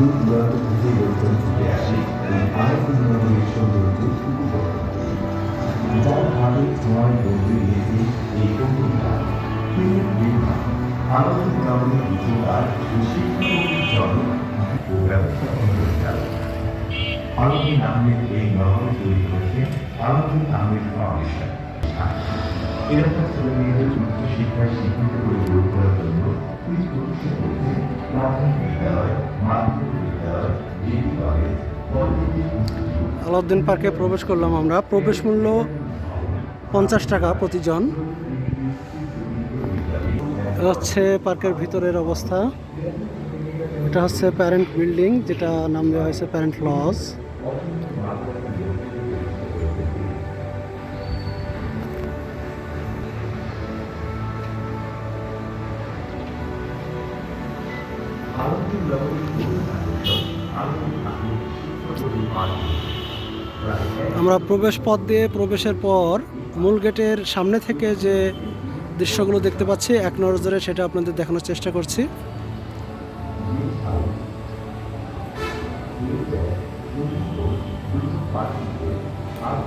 দূর দূরান্ত থেকে লোকজন ছুটে আসে এই আনন্দ নগরীর সৌন্দর্য উপভোগ করতে। যার হাতে ছোঁয়ায় বদলে দিয়েছে এই কবিতা তিনি বিভাগ আনন্দ নগরীর উচ্চতার শিক্ষামূলক জনক ও ব্যবসা অন্তর্জাল। আনন্দ নামের এই নগর তৈরি করেছে আনন্দ নামের ফাউন্ডেশন। এরকম ছেলে মেয়েদের উচ্চ শিক্ষায় শিক্ষিত করে গড়ে তোলার জন্য পুলিশ প্রতিষ্ঠা করেছে প্রাথমিক বিদ্যালয়, মাধ্যমিক বিদ্যালয়, degree college, polytechnic institute. Alauddin পার্কে প্রবেশ করলাম আমরা। প্রবেশ মূল্য 50 টাকা প্রতিজন। হচ্ছে পার্কের ভিতরের অবস্থা। এটা হচ্ছে প্যারেন্ট বিল্ডিং, যেটা নাম দেওয়া হয়েছে প্যারেন্ট লজ। আমরা প্রবেশ পথ দিয়ে প্রবেশের পর মূল গেটের সামনে থেকে যে দৃশ্যগুলো দেখতে পাচ্ছি এক নজরে সেটা আপনাদের দেখানোর চেষ্টা করছি। আর